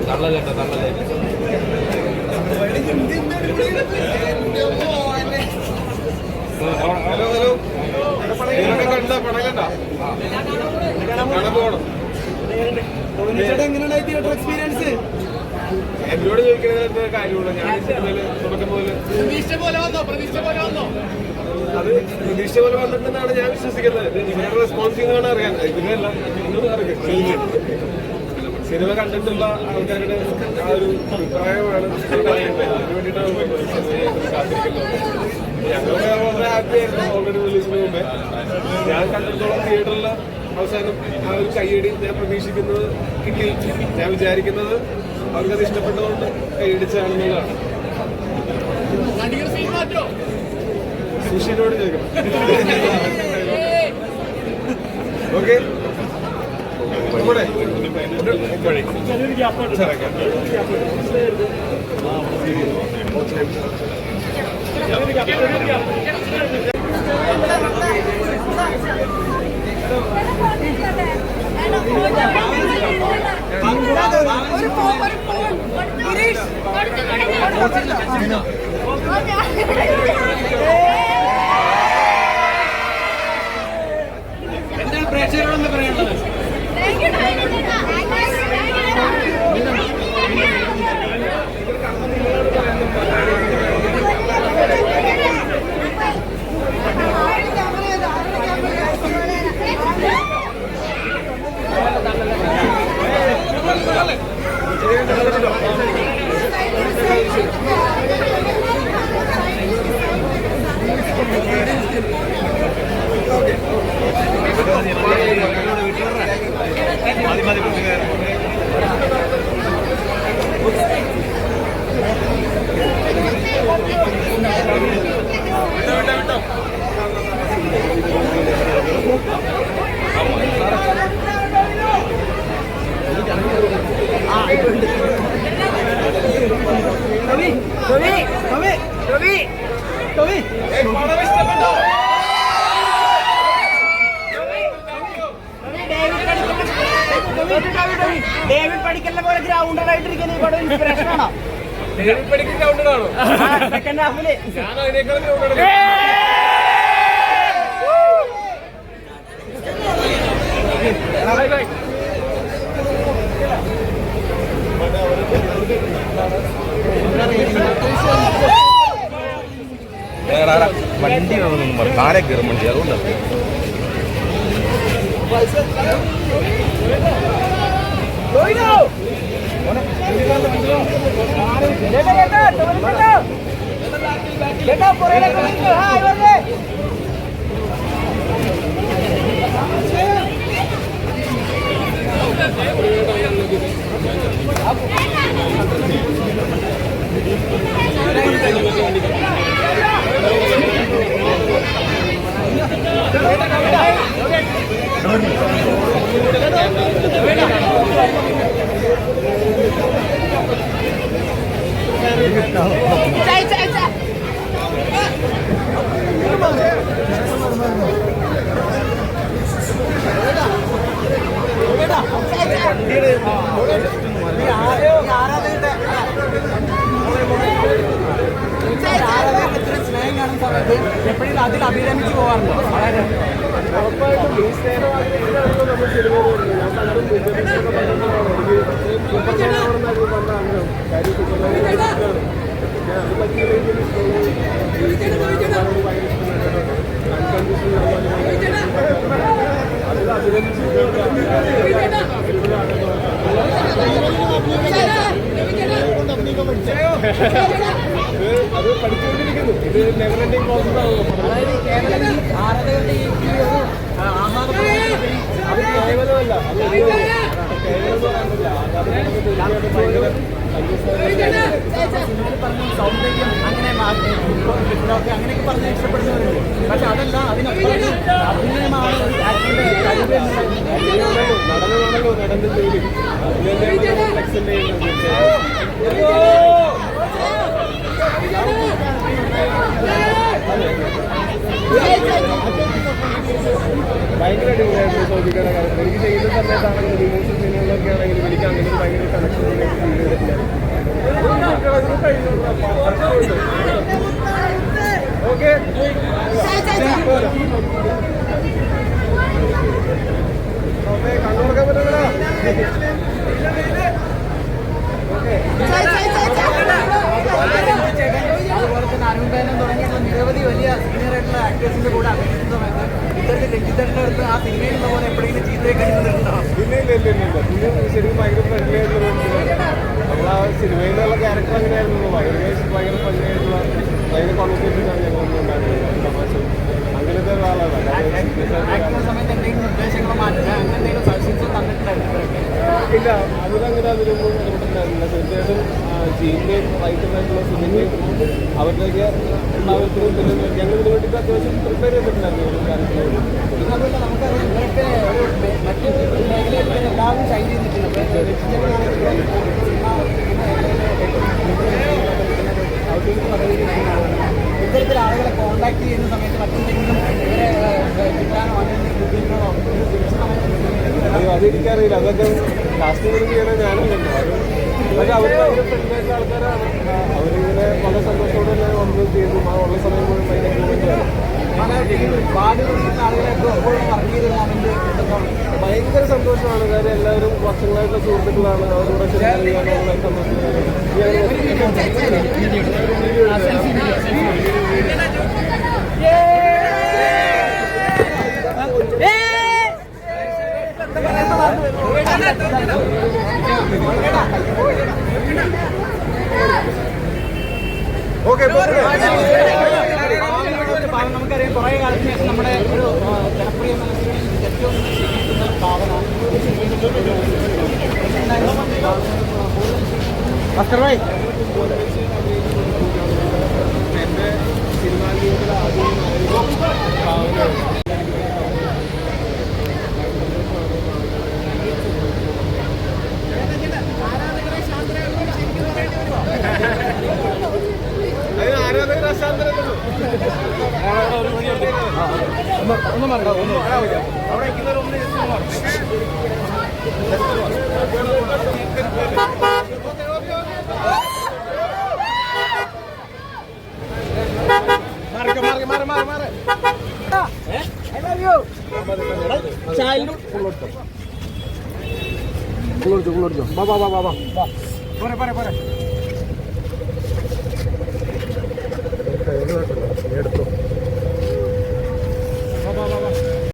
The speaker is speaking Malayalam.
തള്ളലേട്ടോ തള്ളലേ ഹലോ ഹലോ കണ്ട പടം കണ്ട പോകണം എങ്ങനെയുണ്ടായി തിയേറ്റർ എക്സ്പീരിയൻസ് എന്നോട് ചോദിക്കുന്ന കാര്യമുള്ളൂ. ഞാൻ തുടക്കം പോലെ അത് പ്രതീക്ഷ പോലെ വന്നിട്ടുണ്ടെന്നാണ് ഞാൻ വിശ്വസിക്കുന്നത്. നിങ്ങളുടെ റെസ്പോൺസ് ചെയ്യുന്നതാണ് അറിയാൻ ഇതിനല്ല സിനിമ കണ്ടിട്ടുള്ള ആൾക്കാരുടെ ആ ഒരു അഭിപ്രായമാണ് അതിന് വേണ്ടിയിട്ടാണ് കാത്തിരിക്കുന്നത്. ഞങ്ങൾ വളരെ ഹാപ്പി ആയിരുന്നു ഓൾറെഡി റിലീസിന് മുമ്പേ. ഞാൻ കണ്ടിട്ടുള്ള തിയേറ്ററിൽ അവസാനം ആ ഒരു കയ്യടി ഞാൻ പ്രതീക്ഷിക്കുന്നത് കിട്ടി. ഞാൻ വിചാരിക്കുന്നത് അവർക്കത് ഇഷ്ടപ്പെട്ടതുകൊണ്ട് കൈയടിച്ചാണെന്നുള്ളതാണ്. സുഷിനോട് ചോദിക്കണം. ഓക്കെ നമ്മുടെ എന്താണ് പ്രേക്ഷകരോടൊന്ന് പറയാനുള്ളത്? ഡേവിഡ് പടിക്കലിനെ പോലെ ഗ്രൗണ്ടറായിട്ടിരിക്കുന്ന ഈ പടം ഇൻസ്പിറേഷൻ ആണോ? ഡേവിഡ് പടിക്കൽ ഗ്രൗണ്ടറാണോ? സെക്കൻഡ് ഹാഫില് ഞാൻ അതിനേക്കാളും ഗ്രൗണ്ടറാണ്. വണ്ടി കാലെ കയറും വണ്ടി അതുകൊണ്ടാണ് സ്നേഹം കാണുന്ന സമയത്ത് എപ്പോഴും അതിൽ അഭിരമിച്ച് പോകാറുണ്ടോ? വളരെ ഉറപ്പായിട്ടും ഈ സ്നേഹമാഗ്രഹിക്കുന്നതാണല്ലോ നമ്മൾ സിനിമയിൽ അത് പറ്റിയില്ലെങ്കിൽ അതിൽ അഭിനന്ദിച്ച് അത് പഠിച്ചുകൊണ്ടിരിക്കുന്നു. ഇത് നെവർ എൻഡിങ് പ്രോസസ് ആണല്ലോ. അതായത് കേവലം ആരാധകരുടെ ഈ ആഹ്ലാദ അത് കേവലമല്ല, അത് കേവലം ഭയങ്കര പറഞ്ഞു സൗന്ദര്യം അങ്ങനെ അങ്ങനെയൊക്കെ പറഞ്ഞ് ഇഷ്ടപ്പെടുന്നവരുണ്ട്. പക്ഷെ അതല്ല, അതിനൊപ്പം അഭിനയമാണ് ഒരു ആക്ടറിന്റെ കഴിവ്. നടനാണല്ലോ നടന്റെ ജോലി. ഭയങ്കര അടിപൊളിയായിരുന്നു. നോക്കിയിട്ടാണ് കാര്യം എനിക്ക് ചെയ്യുന്ന സമയത്താണെങ്കിലും ഇമോഷണൽ സീനുകളൊക്കെ ആണെങ്കിലും എനിക്ക് അങ്ങനെ ഒരു ഭയങ്കര കണക്ഷൻ ഫീൽ ചെയ്തിട്ടില്ല. ഓക്കെ കണ്ണുറക്കാൻ പറ്റുന്നതാ. അതുപോലെ തന്നെ അനൂപേനം തുടങ്ങിയിട്ടുള്ള നിരവധി വലിയ സീനിയർ ആയിട്ടുള്ള ആക്ടേഴ്സിന്റെ കൂടെ അഭിനയിക്കുന്ന സമയത്ത് ഇത്തരത്തിൽ രഞ്ജിത്തേട്ടൻ്റെ അടുത്ത് ആ സിനിമയിൽ നിന്ന് പോലെ എപ്പോഴെങ്കിലും ചീത്തയൊക്കെ അടിക്കുന്നുണ്ടോ? പിന്നെ ശരിക്കും ഭയങ്കര ഫ്രണ്ട്ലി ആയിട്ടുള്ള നമ്മൾ ആ സിനിമയിൽ നിന്നുള്ള ക്യാരക്ടർ അങ്ങനെയായിരുന്നു. ഭയങ്കര ഫ്രണ്ട്ലി ആയിട്ടുള്ള ഭയങ്കര കോൺവെർസേഷനാണ് ഞങ്ങളൊന്നും ഉണ്ടായിരുന്നത്. തമാശ അങ്ങനത്തെ ഒരാളാണ്. ആക്ടുന്ന സമയത്ത് എന്തെങ്കിലും നിർദ്ദേശങ്ങൾ മാറ്റുക അങ്ങനെ എന്തെങ്കിലും സജഷൻസ് തന്നിട്ടുണ്ടായിരുന്നു ഇവരൊക്കെ? ഇല്ല, അതിലങ്ങനെ അതിലൊന്നും ഇടപെട്ടിട്ടുണ്ടായിരുന്നില്ല. തീർച്ചയായിട്ടും ജീനിൻ്റെയും റൈറ്ററായിട്ടുള്ള സുധിൻ്റെയും അവരുടെയൊക്കെ എല്ലാവർക്കും ഞങ്ങൾ ഇതിനു വേണ്ടിയിട്ട് അത്യാവശ്യം പ്രിപ്പയർ ചെയ്തിട്ടുണ്ടായിരുന്നു ഒരു കാര്യത്തിനോട്. പിന്നെ അതുപോലെ നമുക്കറിയാം ഇവരൊക്കെ ഒരു മറ്റു മേഖലയിൽ എല്ലാവരും ഷൈൻ ചെയ്തിട്ടുണ്ട്. ഇത്തരത്തിൽ ആളുകളെ കോൺടാക്ട് ചെയ്യുന്ന സമയത്ത് മറ്റെന്തെങ്കിലും ഇവരെ കിട്ടാനോ അല്ലെങ്കിൽ ബുദ്ധിമുട്ടോ അതെനിക്കറിയില്ല. അതൊക്കെ കാസ്റ്റിംഗ് ചെയ്യണേ ഞാനല്ലല്ലോ. പക്ഷെ അവർ ഭയങ്കര ഫ്രണ്ട്ലിയായിട്ടുള്ള ആൾക്കാരാണ്. അവരിങ്ങനെ വളരെ സന്തോഷത്തോടെ തന്നെ വന്ന് ചെയ്യുന്നു. ആ ഉള്ള സമയം പോലും ഭയങ്കര ഭയങ്കര സന്തോഷമാണ്. കാര്യം എല്ലാവരും വർഷങ്ങളായിട്ടുള്ള സുഹൃത്തുക്കളാണ്. അവരോട് ഷെയർ ചെയ്യാനുള്ള സന്തോഷം. ഓക്കെ നമുക്കറിയാം കുറേ കാലത്തിന് ശേഷം നമ്മുടെ ഒരു ജനപ്രിയ മനസ്സിൽ ഏറ്റവും ശരിക്കുന്ന ഭാവന എൻ്റെ സിനിമാ ജീവിതത്തിൽ ആദ്യം ആരാധകർ അശാന്തരല്ലോ. ഒന്നും അവിടെ ഇരിക്കുന്നവരൊന്നും ചായ